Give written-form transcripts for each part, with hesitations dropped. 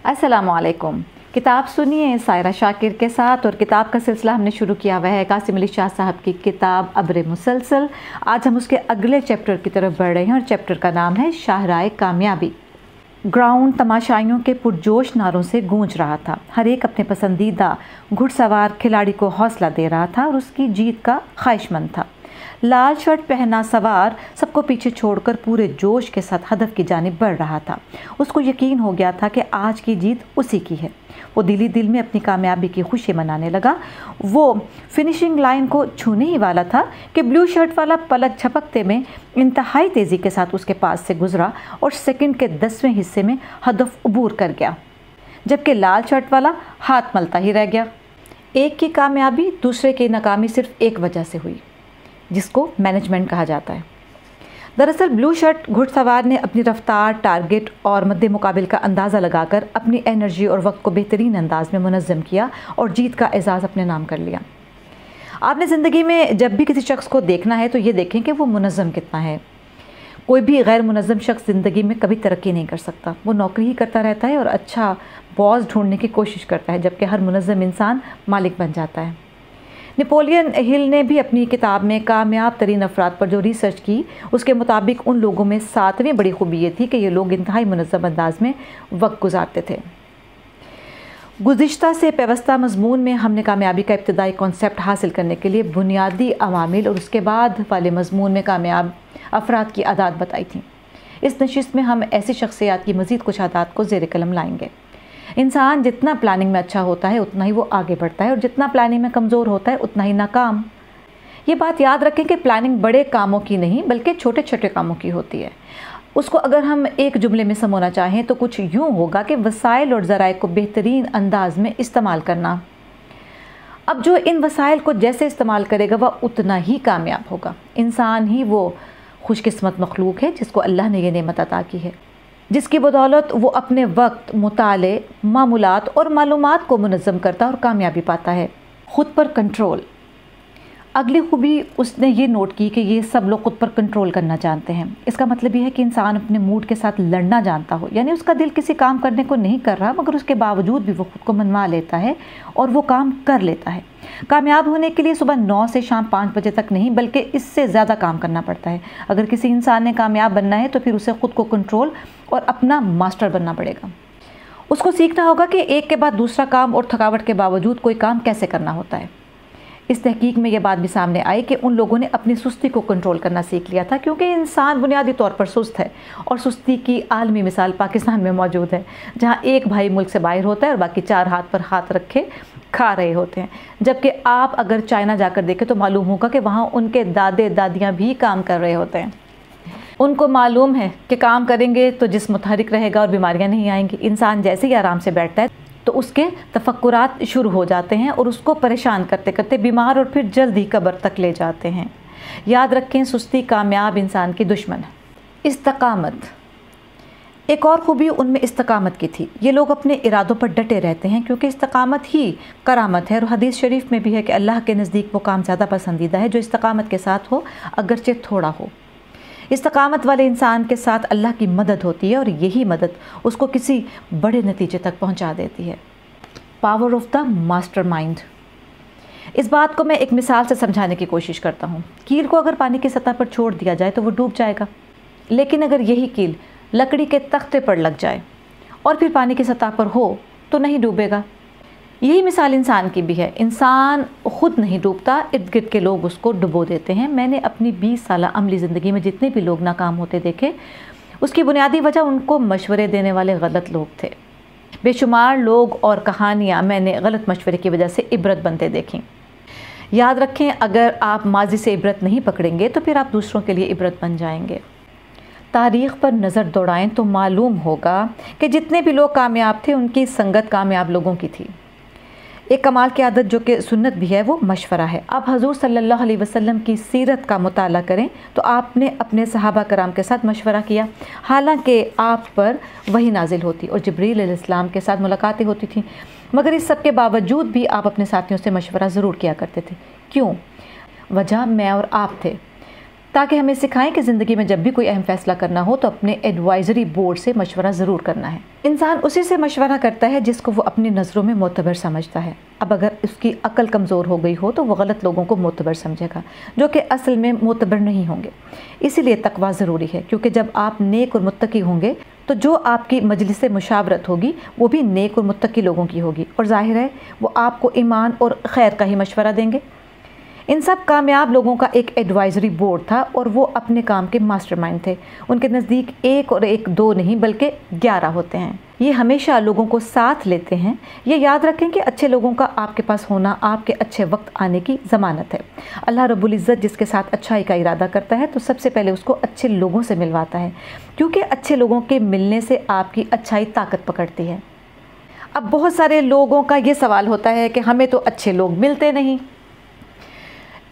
अस्सलामुअलैकुम। किताब सुनिए सायरा शाकिर के साथ, और किताब का सिलसिला हमने शुरू किया हुआ है कासिम अली शाह साहब की किताब अब्र मुसलसल। आज हम उसके अगले चैप्टर की तरफ बढ़ रहे हैं और चैप्टर का नाम है शाहराए कामयाबी। ग्राउंड तमाशाइयों के पुरजोश नारों से गूंज रहा था। हर एक अपने पसंदीदा घुड़सवार खिलाड़ी को हौसला दे रहा था और उसकी जीत का ख्वाहिशमंद था। लाल शर्ट पहना सवार सबको पीछे छोड़कर पूरे जोश के साथ हदफ की जानिब बढ़ रहा था। उसको यकीन हो गया था कि आज की जीत उसी की है। वो दिल ही दिल में अपनी कामयाबी की खुशी मनाने लगा। वो फिनिशिंग लाइन को छूने ही वाला था कि ब्लू शर्ट वाला पलक झपकते में इंतहाई तेज़ी के साथ उसके पास से गुजरा और सेकंड के 10वें हिस्से में हदफ अबूर कर गया, जबकि लाल शर्ट वाला हाथ मलता ही रह गया। एक की कामयाबी दूसरे की नाकामी सिर्फ एक वजह से हुई, जिसको मैनेजमेंट कहा जाता है। दरअसल ब्लू शर्ट घुड़सवार ने अपनी रफ्तार, टारगेट और मद्दे मुकाबिल का अंदाज़ा लगाकर अपनी एनर्जी और वक्त को बेहतरीन अंदाज में मुनज़्ज़म किया और जीत का एजाज़ अपने नाम कर लिया। आपने ज़िंदगी में जब भी किसी शख्स को देखना है तो ये देखें कि वो मुनज़्ज़म कितना है। कोई भी गैर मुनज़्ज़म शख्स ज़िंदगी में कभी तरक्की नहीं कर सकता। वो नौकरी ही करता रहता है और अच्छा बॉस ढूंढने की कोशिश करता है, जबकि हर मुनज़्ज़म इंसान मालिक बन जाता है। नेपोलियन हिल ने भी अपनी किताब में कामयाब तरीन अफराद पर जो रिसर्च की, उसके मुताबिक उन लोगों में 7वीं बड़ी खूबी ये थी कि ये लोग इंतहाई मुनज़्ज़म अंदाज में वक्त गुजारते थे। गुज़िश्ता से पेवस्ता मज़मून में हमने कामयाबी का इब्तदाई कॉन्सेप्ट हासिल करने के लिए बुनियादी अवामिल और उसके बाद वाले मज़मून में कामयाब अफराद की आदात बताई थी। इस नशिस्त में हम ऐसी शख्सियात की मज़ीद कुछ आदात को ज़ेर कलम लाएंगे। इंसान जितना प्लानिंग में अच्छा होता है उतना ही वो आगे बढ़ता है और जितना प्लानिंग में कमज़ोर होता है उतना ही नाकाम। ये बात याद रखें कि प्लानिंग बड़े कामों की नहीं बल्कि छोटे छोटे कामों की होती है। उसको अगर हम एक जुमले में समझना चाहें तो कुछ यूँ होगा कि वसाइल और ज़राए को बेहतरीन अंदाज में इस्तेमाल करना। अब जो इन वसाइल को जैसे इस्तेमाल करेगा वह उतना ही कामयाब होगा। इंसान ही वो खुशकिस्मत मखलूक है जिसको अल्लाह ने ये नेमत अता की है, जिसकी बदौलत वो अपने वक्त, मुताले, मामूलात और मालूमात को मुनज़्ज़म करता और कामयाबी पाता है। ख़ुद पर कंट्रोल। अगली खूबी उसने ये नोट की कि ये सब लोग ख़ुद पर कंट्रोल करना जानते हैं। इसका मतलब ये है कि इंसान अपने मूड के साथ लड़ना जानता हो, यानी उसका दिल किसी काम करने को नहीं कर रहा मगर उसके बावजूद भी वो खुद को मनवा लेता है और वो काम कर लेता है। कामयाब होने के लिए सुबह 9 से शाम 5 बजे तक नहीं बल्कि इससे ज़्यादा काम करना पड़ता है। अगर किसी इंसान ने कामयाब बनना है तो फिर उसे ख़ुद को कंट्रोल और अपना मास्टर बनना पड़ेगा। उसको सीखना होगा कि एक के बाद दूसरा काम और थकावट के बावजूद कोई काम कैसे करना होता है। इस तहकीक में यह बात भी सामने आई कि उन लोगों ने अपनी सुस्ती को कंट्रोल करना सीख लिया था, क्योंकि इंसान बुनियादी तौर पर सुस्त है और सुस्ती की आलमी मिसाल पाकिस्तान में मौजूद है, जहां एक भाई मुल्क से बाहर होता है और बाकी 4 हाथ पर हाथ रखे खा रहे होते हैं। जबकि आप अगर चाइना जाकर देखें तो मालूम होगा कि वहाँ उनके दादे दादियाँ भी काम कर रहे होते हैं। उनको मालूम है कि काम करेंगे तो जिस्म मुतहरिक रहेगा और बीमारियाँ नहीं आएंगी। इंसान जैसे ही आराम से बैठता है तो उसके तफक्कुरात शुरू हो जाते हैं और उसको परेशान करते करते बीमार और फिर जल्दी कब्र तक ले जाते हैं। याद रखें, सुस्ती कामयाब इंसान की दुश्मन है। इस्तकामत। एक और खूबी उनमें इस्तकामत की थी। ये लोग अपने इरादों पर डटे रहते हैं क्योंकि इस्तकामत ही करामत है। और हदीस शरीफ में भी है कि अल्लाह के नज़दीक वो काम ज़्यादा पसंदीदा है जो इस्तकामत के साथ हो, अगरचे थोड़ा हो। इस्तकामत वाले इंसान के साथ अल्लाह की मदद होती है और यही मदद उसको किसी बड़े नतीजे तक पहुंचा देती है। Power of the mastermind. इस बात को मैं एक मिसाल से समझाने की कोशिश करता हूँ। कील को अगर पानी की सतह पर छोड़ दिया जाए तो वो डूब जाएगा, लेकिन अगर यही कील लकड़ी के तख्ते पर लग जाए और फिर पानी की सतह पर हो तो नहीं डूबेगा। यही मिसाल इंसान की भी है। इंसान खुद नहीं डूबता, इर्द गिर्द के लोग उसको डुबो देते हैं। मैंने अपनी 20 साल अमली ज़िंदगी में जितने भी लोग नाकाम होते देखे, उसकी बुनियादी वजह उनको मशवरे देने वाले गलत लोग थे। बेशुमार लोग और कहानियाँ मैंने गलत मशवरे की वजह से इबरत बनते देखी। याद रखें, अगर आप माजी से इबरत नहीं पकड़ेंगे तो फिर आप दूसरों के लिए इबरत बन जाएंगे। तारीख़ पर नज़र दौड़ाएं तो मालूम होगा कि जितने भी लोग कामयाब थे उनकी संगत कामयाब लोगों की थी। एक कमाल की आदत जो कि सुन्नत भी है वो मशवरा है। आप हजूर सल्लल्लाहु अलैहि वसल्लम की सीरत का मुताला करें तो आपने अपने सहाबा कराम के साथ मशवरा किया। हालांकि आप पर वही नाजिल होती और जिब्रील अलैहिस्सलाम के साथ मुलाकातें होती थी, मगर इस सब के बावजूद भी आप अपने साथियों से मशवरा ज़रूर किया करते थे। क्यों? वजह मैं और आप थे। ताकि हमें सिखाएं कि ज़िंदगी में जब भी कोई अहम फैसला करना हो तो अपने एडवाइजरी बोर्ड से मशवरा ज़रूर करना है। इंसान उसी से मशवरा करता है जिसको वो अपनी नज़रों में मोतबर समझता है। अब अगर उसकी अक्ल कमज़ोर हो गई हो तो वो गलत लोगों को मोतबर समझेगा, जो कि असल में मोतबर नहीं होंगे। इसीलिए तकवा ज़रूरी है, क्योंकि जब आप नेक और मुत्तकी होंगे तो जो आपकी मजलिस मुशावरत होगी वो भी नेक और मुत्तकी लोगों की होगी, और जाहिर है वो आपको ईमान और खैर का ही मशवरा देंगे। इन सब कामयाब लोगों का एक एडवाइजरी बोर्ड था और वो अपने काम के मास्टरमाइंड थे। उनके नज़दीक एक और एक दो नहीं बल्कि 11 होते हैं। ये हमेशा लोगों को साथ लेते हैं। ये याद रखें कि अच्छे लोगों का आपके पास होना आपके अच्छे वक्त आने की ज़मानत है। अल्लाह रब्बुल इज़्ज़त जिसके साथ अच्छाई का इरादा करता है तो सबसे पहले उसको अच्छे लोगों से मिलवाता है, क्योंकि अच्छे लोगों के मिलने से आपकी अच्छाई ताकत पकड़ती है। अब बहुत सारे लोगों का ये सवाल होता है कि हमें तो अच्छे लोग मिलते नहीं।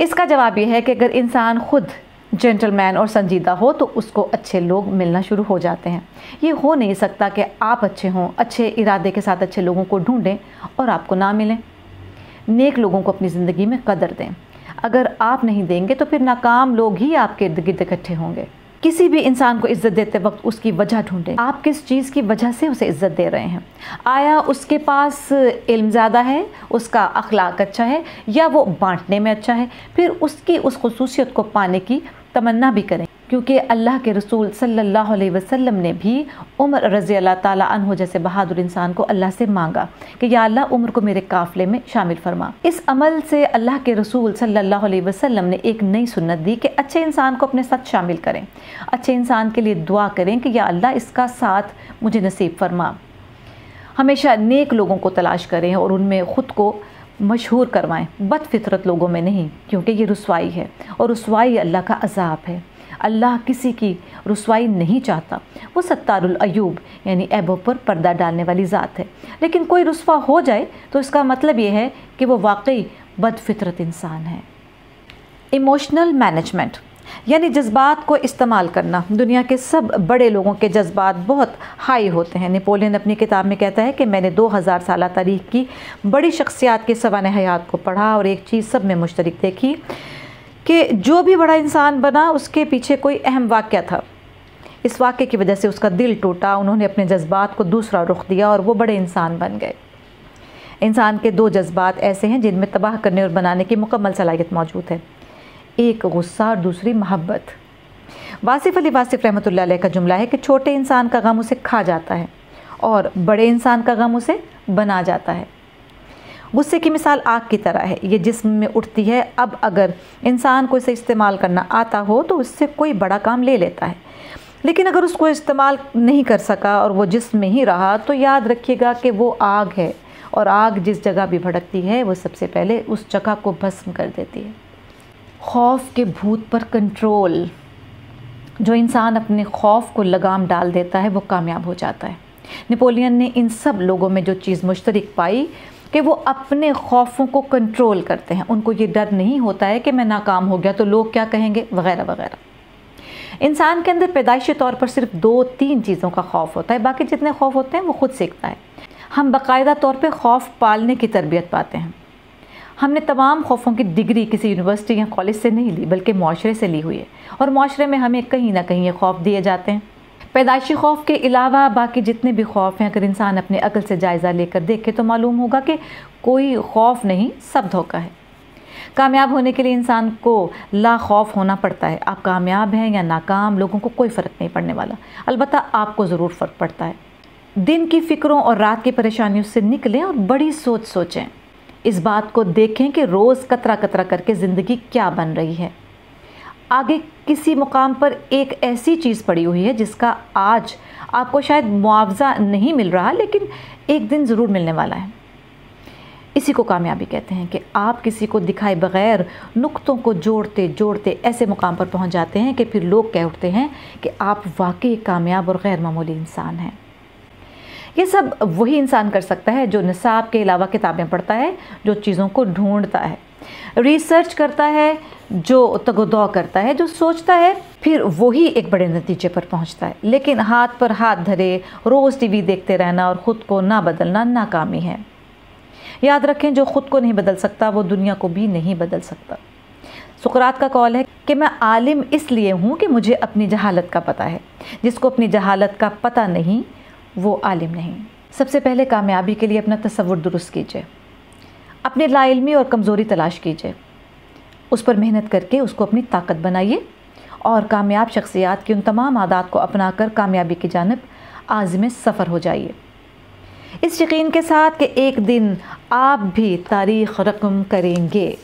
इसका जवाब ये है कि अगर इंसान खुद जेंटलमैन और संजीदा हो तो उसको अच्छे लोग मिलना शुरू हो जाते हैं। ये हो नहीं सकता कि आप अच्छे हों, अच्छे इरादे के साथ अच्छे लोगों को ढूंढें और आपको ना मिलें। नेक लोगों को अपनी ज़िंदगी में कदर दें। अगर आप नहीं देंगे तो फिर नाकाम लोग ही आपके इर्द गिर्द इकट्ठे होंगे। किसी भी इंसान को इज़्ज़त देते वक्त उसकी वजह ढूंढें। आप किस चीज़ की वजह से उसे इज़्ज़त दे रहे हैं? आया उसके पास इल्म ज़्यादा है, उसका अखलाक अच्छा है, या वो बांटने में अच्छा है? फिर उसकी उस खुसूसियत को पाने की तमन्ना भी करें, क्योंकि अल्लाह के रसूल सल्लल्लाहु अलैहि वसल्लम ने भी उमर रज़ी अल्लाह ताला अन्हु जैसे बहादुर इंसान को अल्लाह से मांगा कि या अल्लाह उमर को मेरे काफ़िले में शामिल फरमा। इस अमल से अल्लाह के रसूल सल्लल्लाहु अलैहि वसल्लम ने एक नई सुन्नत दी कि अच्छे इंसान को अपने साथ शामिल करें। अच्छे इंसान के लिए दुआ करें कि या अल्लाह इसका साथ मुझे नसीब फरमा। हमेशा नेक लोगों को तलाश करें और उनमें ख़ुद को मशहूर करवाएं, बदफितरत लोगों में नहीं, क्योंकि ये रुसवाई है और रुसवाई अल्लाह का अज़ाब है। अल्लाह किसी की रुसवाई नहीं चाहता। वो सत्तारुल अयूब यानी ऐबों पर पर्दा डालने वाली ज़ात है। लेकिन कोई रुसवा हो जाए तो इसका मतलब ये है कि वो वाकई बदफितरत इंसान है। इमोशनल मैनेजमेंट यानी जज्बात को इस्तेमाल करना। दुनिया के सब बड़े लोगों के जज्बात बहुत हाई होते हैं। नेपोलियन अपनी किताब में कहता है कि मैंने 2000 साल तारीख़ की बड़ी शख्सियात के सवाने हयात को पढ़ा और एक चीज़ सब में मुश्तरक देखी कि जो भी बड़ा इंसान बना उसके पीछे कोई अहम वाक़या था। इस वाक़े की वजह से उसका दिल टूटा, उन्होंने अपने जज्बात को दूसरा रुख दिया और वो बड़े इंसान बन गए। इंसान के 2 जज्बात ऐसे हैं जिनमें तबाह करने और बनाने की मुकम्मल सलाहियत मौजूद है, एक गुस्सा और दूसरी मोहब्बत। वासिफ़ अली वासिफ़ रहमतुल्लाह अलैह का जुमला है कि छोटे इंसान का गम उसे खा जाता है और बड़े इंसान का गम उसे बना जाता है। गुस्से की मिसाल आग की तरह है, ये जिस्म में उठती है। अब अगर इंसान को इसे इस्तेमाल करना आता हो तो उससे कोई बड़ा काम ले लेता है, लेकिन अगर उसको इस्तेमाल नहीं कर सका और वो जिस्म में ही रहा तो याद रखिएगा कि वो आग है, और आग जिस जगह भी भड़कती है वो सबसे पहले उस जगह को भस्म कर देती है। खौफ के भूत पर कंट्रोल। जो इंसान अपने खौफ को लगाम डाल देता है वो कामयाब हो जाता है। नेपोलियन ने इन सब लोगों में जो चीज़ मुश्तरक पाई कि वो अपने खौफों को कंट्रोल करते हैं। उनको ये डर नहीं होता है कि मैं नाकाम हो गया तो लोग क्या कहेंगे वगैरह वगैरह। इंसान के अंदर पैदाइशी तौर पर सिर्फ 2-3 चीज़ों का खौफ होता है, बाकी जितने खौफ होते हैं वो खुद सीखता है। हम बाकायदा तौर पर खौफ पालने की तरबियत पाते हैं। हमने तमाम खौफों की डिग्री किसी यूनिवर्सिटी या कॉलेज से नहीं ली बल्कि मुआशरे से ली हुई है, और मुआशरे में हमें कहीं ना कहीं ये खौफ दिए जाते हैं। पैदाइशी खौफ के अलावा बाकी जितने भी खौफ हैं, अगर इंसान अपने अक्ल से जायज़ा लेकर देखे तो मालूम होगा कि कोई खौफ नहीं, सब धोखा है। कामयाब होने के लिए इंसान को ला खौफ होना पड़ता है। आप कामयाब हैं या नाकाम, लोगों को कोई फ़र्क नहीं पड़ने वाला, अलबत्ता आपको ज़रूर फ़र्क पड़ता है। दिन की फ़िक्रों और रात की परेशानियों से निकलें और बड़ी सोच सोचें। इस बात को देखें कि रोज़ कतरा कतरा करके ज़िंदगी क्या बन रही है। आगे किसी मुकाम पर एक ऐसी चीज़ पड़ी हुई है जिसका आज आपको शायद मुआवजा नहीं मिल रहा, लेकिन एक दिन ज़रूर मिलने वाला है। इसी को कामयाबी कहते हैं कि आप किसी को दिखाए बग़ैर नुक्तों को जोड़ते जोड़ते ऐसे मुकाम पर पहुंच जाते हैं कि फिर लोग कह उठते हैं कि आप वाकई कामयाब और गैर मामूली इंसान हैं। ये सब वही इंसान कर सकता है जो निसाब के अलावा किताबें पढ़ता है, जो चीज़ों को ढूंढता है, रिसर्च करता है, जो तगदौ करता है, जो सोचता है, फिर वही एक बड़े नतीजे पर पहुंचता है। लेकिन हाथ पर हाथ धरे रोज़ टीवी देखते रहना और ख़ुद को ना बदलना नाकामी है। याद रखें, जो ख़ुद को नहीं बदल सकता वो दुनिया को भी नहीं बदल सकता। सुकरात का कौल है कि मैं आलिम इसलिए हूँ कि मुझे अपनी जहालत का पता है। जिसको अपनी जहालत का पता नहीं वो आलिम नहीं। सबसे पहले कामयाबी के लिए अपना तसव्वुर दुरुस्त कीजिए, अपनी लाइल्मी और कमज़ोरी तलाश कीजिए, उस पर मेहनत करके उसको अपनी ताकत बनाइए और कामयाब शख्सियात की उन तमाम आदात को अपनाकर कामयाबी की जानिब आज़िम सफ़र हो जाइए, इस यकीन के साथ कि एक दिन आप भी तारीख़ रक़म करेंगे।